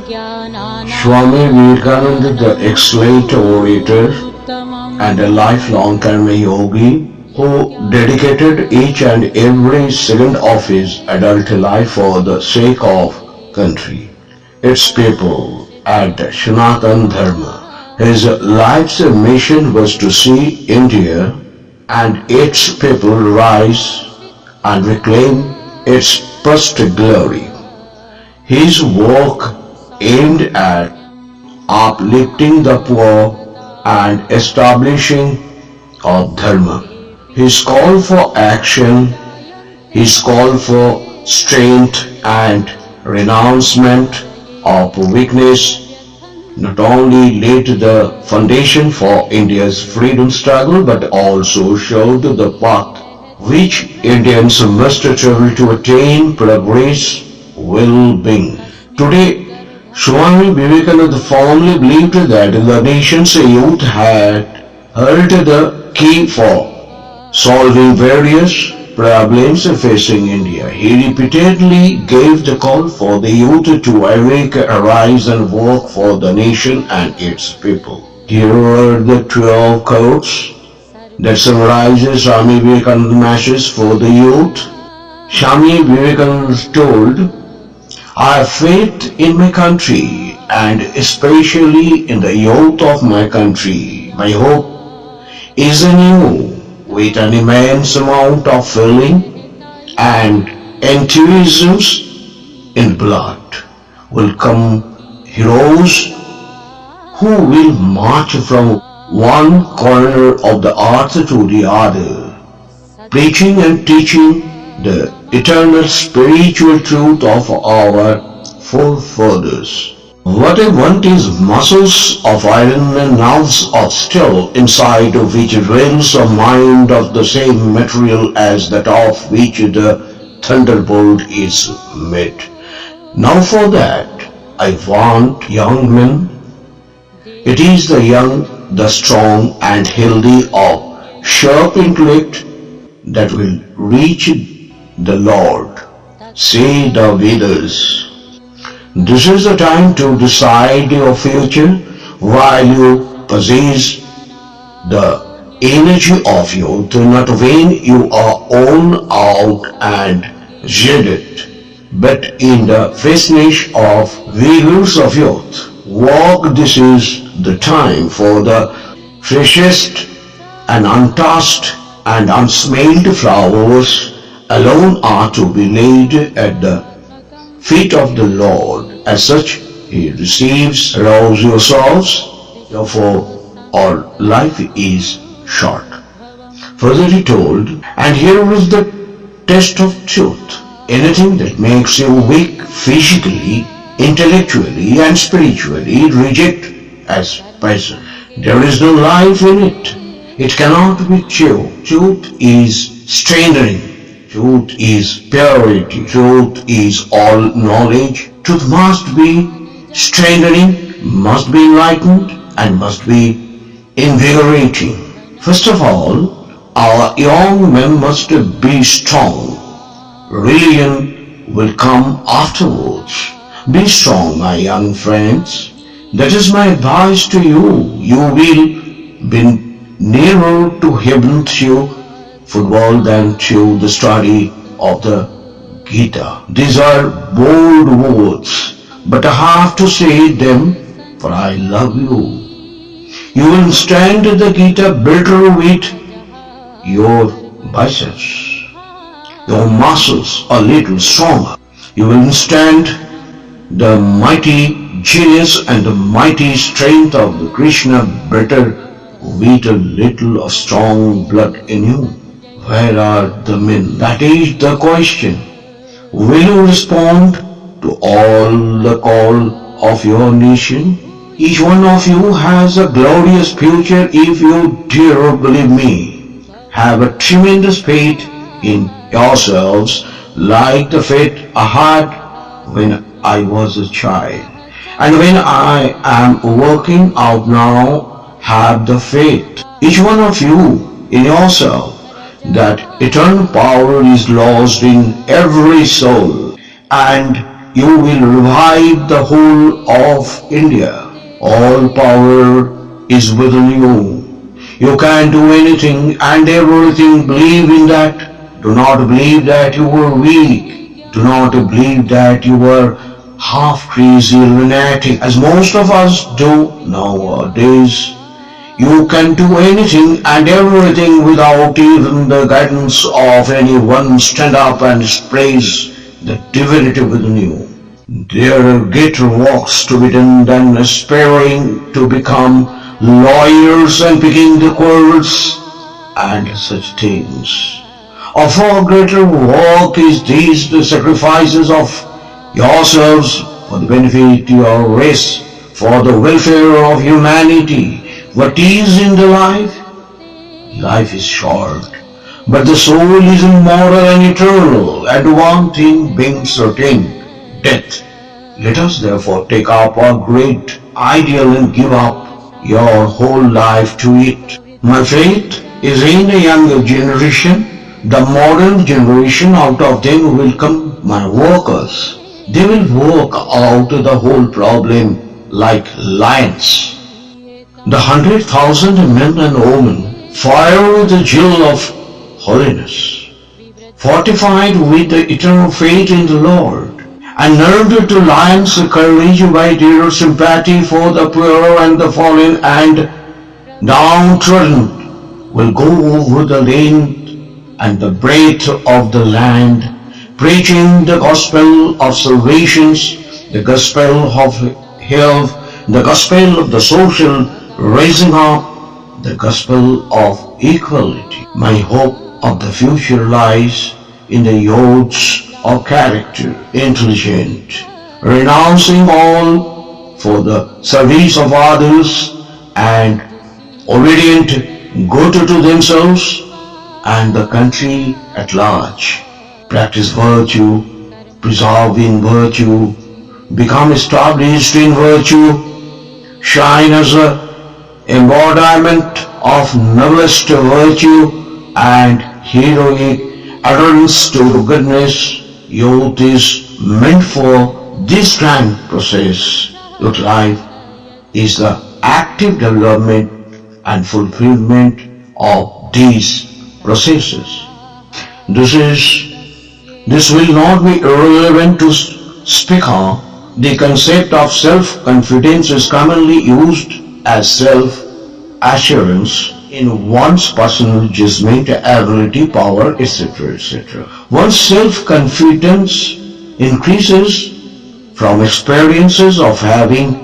Swami Vivekananda, the excellent orator and a lifelong karma yogi, who dedicated each and every second of his adult life for the sake of country, its people, and Sanatan Dharma. His life's mission was to see India and its people rise and reclaim its past glory. His work aimed at uplifting the poor and establishing of dharma. His call for action, his call for strength and renouncement of weakness not only laid the foundation for India's freedom struggle but also showed the path which Indians must travel to attain progress, well-being. Today, Swami Vivekananda firmly believed that the nation's youth had held the key for solving various problems facing India. He repeatedly gave the call for the youth to awake, arise and work for the nation and its people. Here are the 12 quotes that summarizes Swami Vivekananda's message for the youth. Swami Vivekananda told, I have faith in my country and especially in the youth of my country. My hope is in you. With an immense amount of feeling and enthusiasm in blood will come heroes who will march from one corner of the earth to the other, preaching and teaching the eternal spiritual truth of our forefathers. What I want is muscles of iron and nerves of steel, inside of which dwells a mind of the same material as that of which the thunderbolt is made. Now for that I want young men. It is the young, the strong and healthy of sharp intellect that will reach the Lord, say the Vedas. This is the time to decide your future while you possess the energy of youth, not when you are worn out and jaded, but in the freshness of vigors of youth. Walk, this is the time for the freshest and untouched and unsmelled flowers alone are to be laid at the feet of the Lord. As such, he receives, arouse yourselves, therefore all life is short. Further he told, and here is the test of truth. Anything that makes you weak physically, intellectually and spiritually, reject as poison. There is no life in it. It cannot be true. Truth is strengthening. Truth is purity. Truth is all knowledge. Truth must be strengthening, must be enlightened, and must be invigorating. First of all, our young men must be strong. Religion will come afterwards. Be strong, my young friends. That is my advice to you. You will be nearer to heaven through football than through the study of the Gita. These are bold words, but I have to say them, for I love you. You will understand the Gita better with your biceps. Your muscles a little stronger. You will understand the mighty genius and the mighty strength of the Krishna better with a little of strong blood in you. Where are the men? That is the question. Will you respond to all the call of your nation? Each one of you has a glorious future if you dare believe me. Have a tremendous faith in yourselves like the faith I had when I was a child. And when I am working out now, have the faith, each one of you, in yourself, that eternal power is lost in every soul, and you will revive the whole of India. All power is within you. You can do anything and everything. Believe in that. Do not believe that you were weak. Do not believe that you were half crazy, lunatic, as most of us do nowadays. You can do anything and everything without even the guidance of anyone. Stand up and praise the divinity within you. There are greater works to be done than aspiring to become lawyers and picking the quarrels and such things. A far greater work is these, the sacrifices of yourselves for the benefit of your race, for the welfare of humanity. What is in the life? Life is short, but the soul is immortal and eternal, and one thing being certain, death. Let us therefore take up our great ideal and give up your whole life to it. My faith is in the younger generation, the modern generation. Out of them will come my workers. They will work out the whole problem like lions. The 100,000 men and women fire with the zeal of holiness, fortified with the eternal faith in the Lord, and nerved to lions' courage by their sympathy for the poor and the fallen and downtrodden, will go over the length and the breadth of the land, preaching the gospel of salvation, the gospel of health, the gospel of the social raising up, the gospel of equality. My hope of the future lies in the youths of character, intelligent, renouncing all for the service of others and obedient, good to themselves and the country at large. Practice virtue, preserve in virtue, become established in virtue, shine as a embodiment of noblest virtue and heroic adherence to goodness. Youth is meant for this grand process. Youth life is the active development and fulfillment of these processes. This will not be irrelevant to speak on. The concept of self-confidence is commonly used as self-assurance in one's personal judgment, ability, power, etc., etc. One's self-confidence increases from experiences of having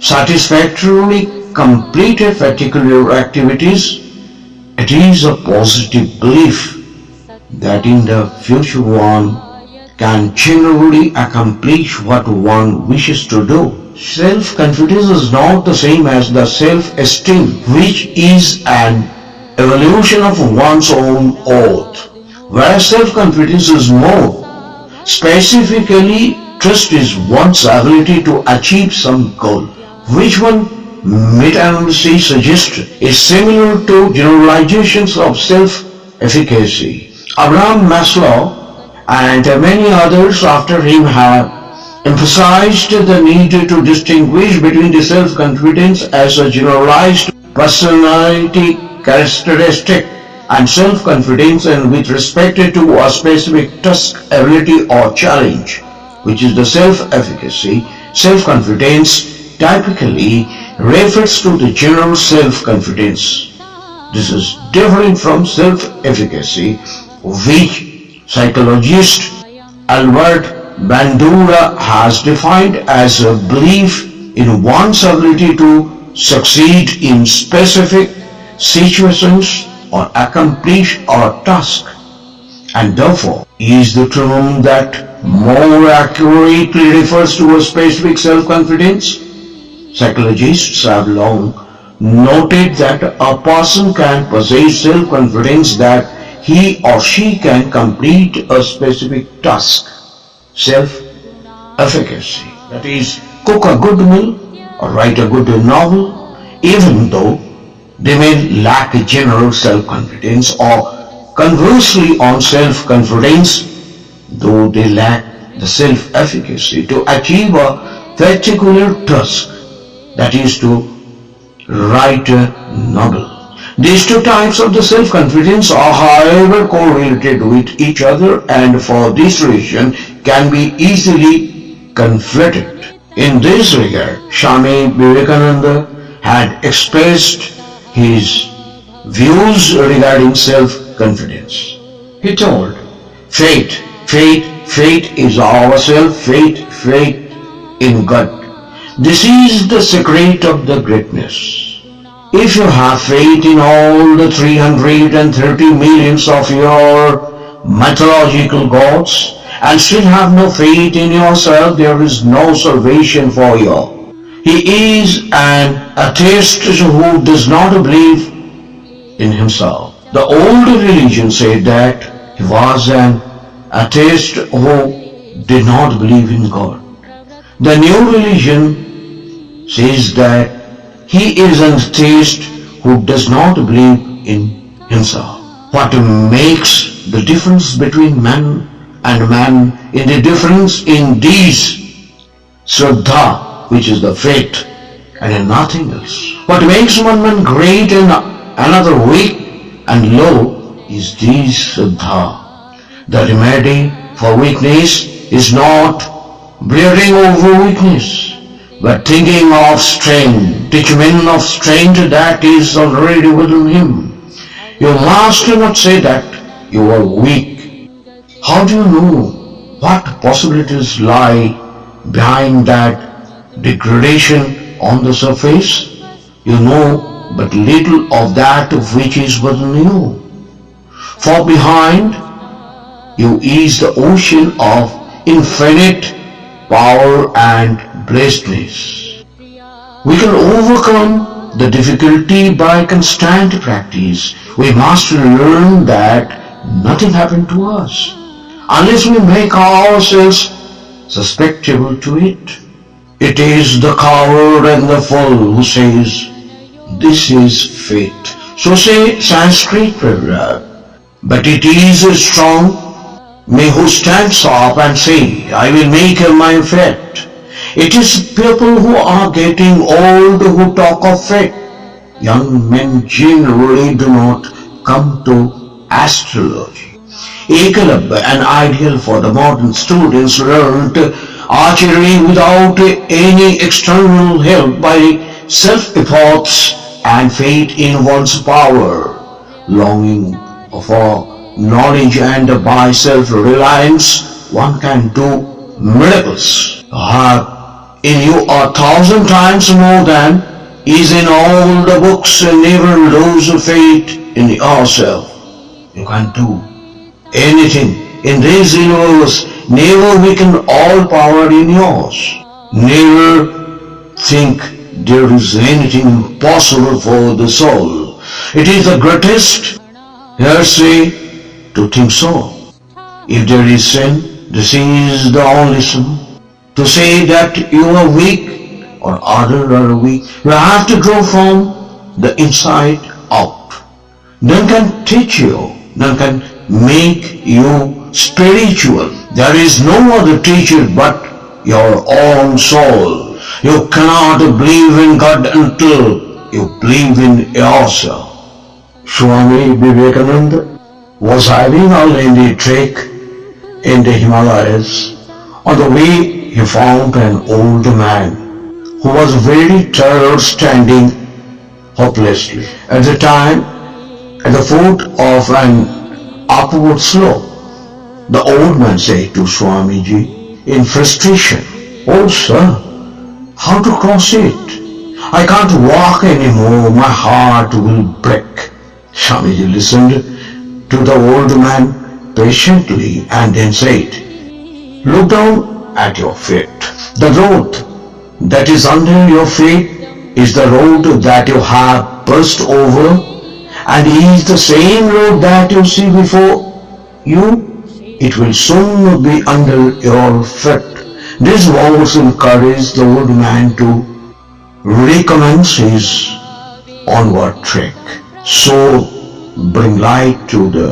satisfactorily completed particular activities. It is a positive belief that in the future one can generally accomplish what one wishes to do. Self-confidence is not the same as the self-esteem, which is an evolution of one's own oath. Whereas self-confidence is more specifically, trust is one's ability to achieve some goal, which one meta-analysis suggests is similar to generalizations of self-efficacy. Abraham Maslow and many others after him have emphasized the need to distinguish between the self-confidence as a generalized personality characteristic and self-confidence and with respect to a specific task, ability or challenge, which is the self-efficacy. Self-confidence typically refers to the general self-confidence. This is different from self-efficacy, which psychologist Albert Bandura has defined as a belief in one's ability to succeed in specific situations or accomplish a task, and therefore is the term that more accurately refers to a specific self-confidence. Psychologists have long noted that a person can possess self-confidence that he or she can complete a specific task. Self-efficacy, that is, cook a good meal or write a good novel, even though they may lack general self-confidence, or conversely on self-confidence, though they lack the self-efficacy to achieve a particular task, that is to write a novel. These two types of the self-confidence are however correlated with each other and for this reason can be easily conflated. In this regard, Swami Vivekananda had expressed his views regarding self-confidence. He told, faith is ourself, faith in God. This is the secret of the greatness. If you have faith in all the 330 millions of your mythological gods and still have no faith in yourself, there is no salvation for you. He is an atheist who does not believe in himself. The old religion said that he was an atheist who did not believe in God. The new religion says that he is an atheist who does not believe in himself. What makes the difference between man and man in the difference in these Shraddha, which is the faith, and in nothing else. What makes one man great and another weak and low is this Shraddha. The remedy for weakness is not brooding over weakness, but thinking of strength, teach men of strength that is already within him. You must not say that you are weak. How do you know what possibilities lie behind that degradation on the surface? You know but little of that which is within you. For behind you is the ocean of infinite power and blessedness. We can overcome the difficulty by constant practice. We must learn that nothing happened to us unless we make ourselves susceptible to it. It is the coward and the fool who says, this is fate. So say Sanskrit proverb. But it is strong me who stands up and say, I will make my fate. It is people who are getting old who talk of fate. Young men generally do not come to astrology. Ekalabya, an ideal for the modern students, learned archery without any external help by self-efforts and faith in one's power, longing for knowledge and by self-reliance one can do miracles. You have in you 1,000 times more than is in all the books and never lose faith in yourself. You can do anything in this universe. Never weaken all power in yours. Never think there is anything impossible for the soul. It is the greatest heresy to think so. If there is sin, this is the only sin. To say that you are weak or others are weak, you have to grow from the inside out. None can teach you, none can make you spiritual. There is no other teacher but your own soul. You cannot believe in God until you believe in yourself. Swami Vivekananda was having a lengthy trek in the Himalayas. On the way, he found an old man who was very tired, standing hopelessly. At the time, at the foot of an upward slope, the old man said to Swamiji in frustration, "Oh sir, how to cross it? I can't walk anymore, my heart will break." Swamiji listened to the old man patiently and then said, "Look down at your feet. The road that is under your feet is the road that you have passed over and is the same road that you see before you. It will soon be under your feet." These words encouraged the old man to recommence his onward trek. So bring light to the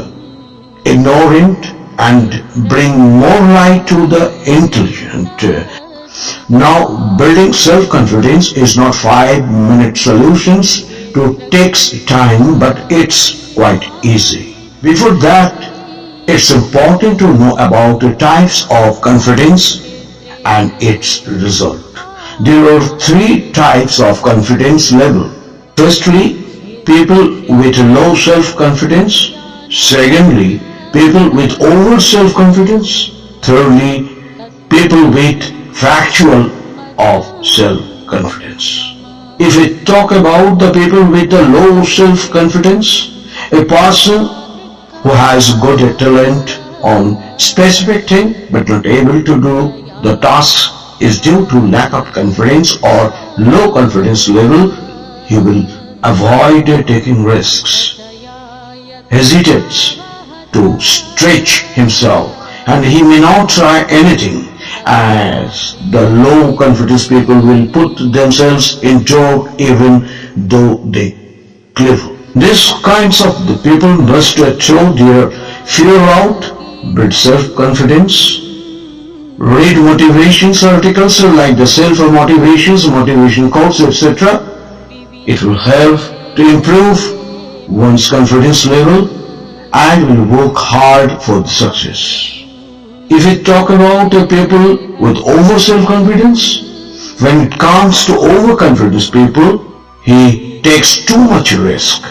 ignorant and bring more light to the intelligent. Now, building self-confidence is not 5-minute solutions to takes time, but it's quite easy. Before that, it's important to know about the types of confidence and its result. There are 3 types of confidence level. Firstly, people with low self-confidence. Secondly, people with over self-confidence. Thirdly, people with factual of self-confidence. If we talk about the people with the low self-confidence, a person who has good talent on specific thing but not able to do the tasks is due to lack of confidence or low confidence level. He will avoid taking risks, hesitates to stretch himself, and he may not try anything, as the low confidence people will put themselves in job even though they clever. These kinds of the people must throw their fear out, build self-confidence, read motivations articles like the self-motivations, motivation quotes, etc. It will help to improve one's confidence level and will work hard for the success. If we talk about the people with over self-confidence, when it comes to overconfidence people, he takes too much risk,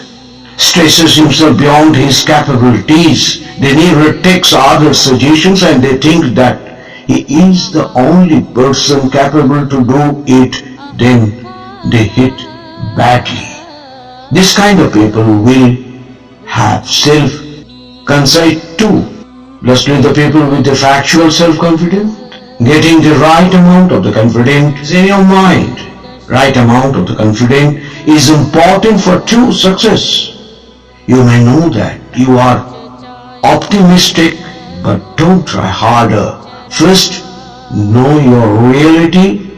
stresses himself beyond his capabilities. They never takes other suggestions and they think that he is the only person capable to do it, then they hit badly. This kind of people will have self-conceit too. Lastly, the people with the factual self-confidence, getting the right amount of the confidence in your mind. Right amount of the confidence is important for true success. You may know that you are optimistic, but don't try harder. First, know your reality,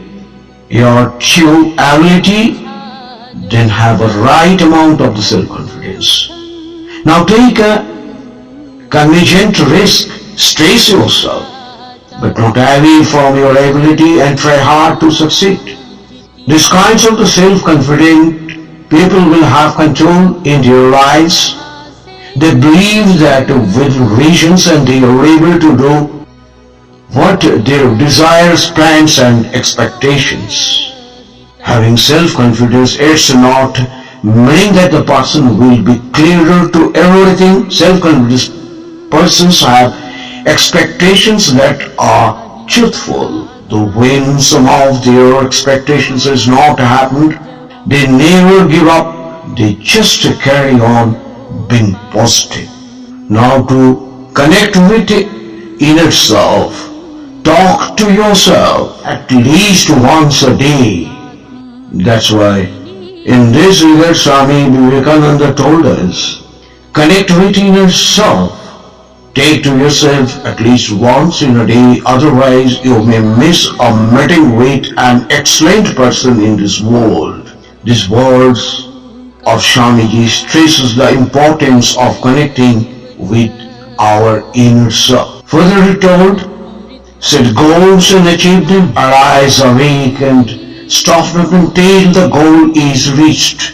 your true ability, then have a right amount of the self-confidence. Now take a contingent risk, stress yourself, but not away from your ability and try hard to succeed. These kinds of the self-confident people will have control in their lives. They believe that with visions and they are able to do what their desires, plans and expectations. Having self-confidence, it's not meaning that the person will be clearer to everything. Self-confidence persons have expectations that are truthful. Though when some of their expectations is not happened, they never give up. They just carry on being positive. Now to connect with the inner self, talk to yourself at least once a day. That's why in this regard Swami Vivekananda told us, connect with inner self. Take to yourself at least once in a day, otherwise you may miss a meeting with an excellent person in this world. These words of Swamiji stresses the importance of connecting with our inner self. Further he told, set goals and achieve them, arise awake and stop not until the goal is reached.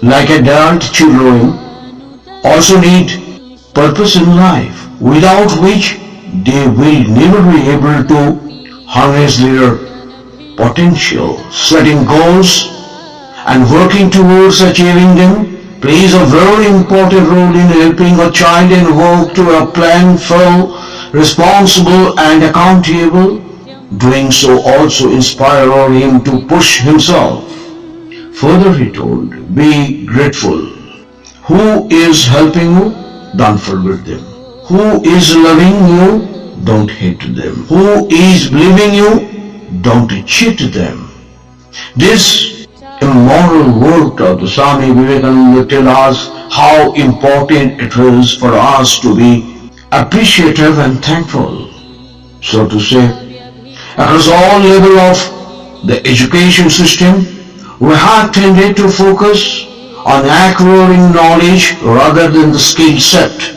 Like adult children also need purpose in life, without which they will never be able to harness their potential. Setting goals and working towards achieving them plays a very important role in helping a child and work to a plan full, responsible and accountable. Doing so also inspires him to push himself. Further he told, be grateful. Who is helping you? Don't forget them. Who is loving you? Don't hate them. Who is believing you? Don't cheat them. This immoral work of the Swami Vivekananda tells us how important it is for us to be appreciative and thankful. So to say, across all levels of the education system, we have tended to focus on acquiring knowledge rather than the skill set.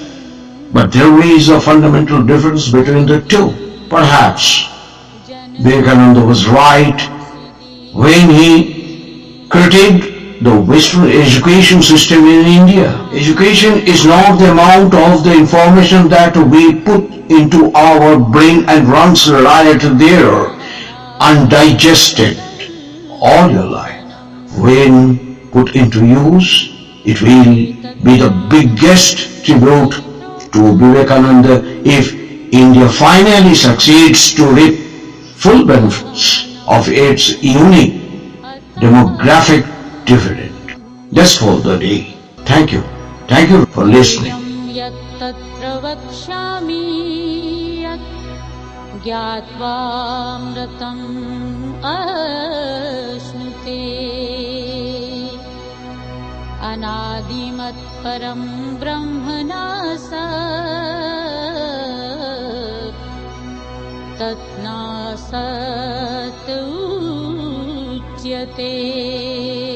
But there is a fundamental difference between the two. Perhaps Vivekananda was right when he critiqued the Western education system in India. Education is not the amount of the information that we put into our brain and runs right there, undigested all your life. When put into use, it will be the biggest tribute to Vivekananda if India finally succeeds to reap full benefits of its unique demographic dividend. That's for the day. Thank you. Thank you for listening. ज्ञात्वामृतम् अश्नुते अनादिमत्परं ब्रह्मणा तत् नासत् उच्यते।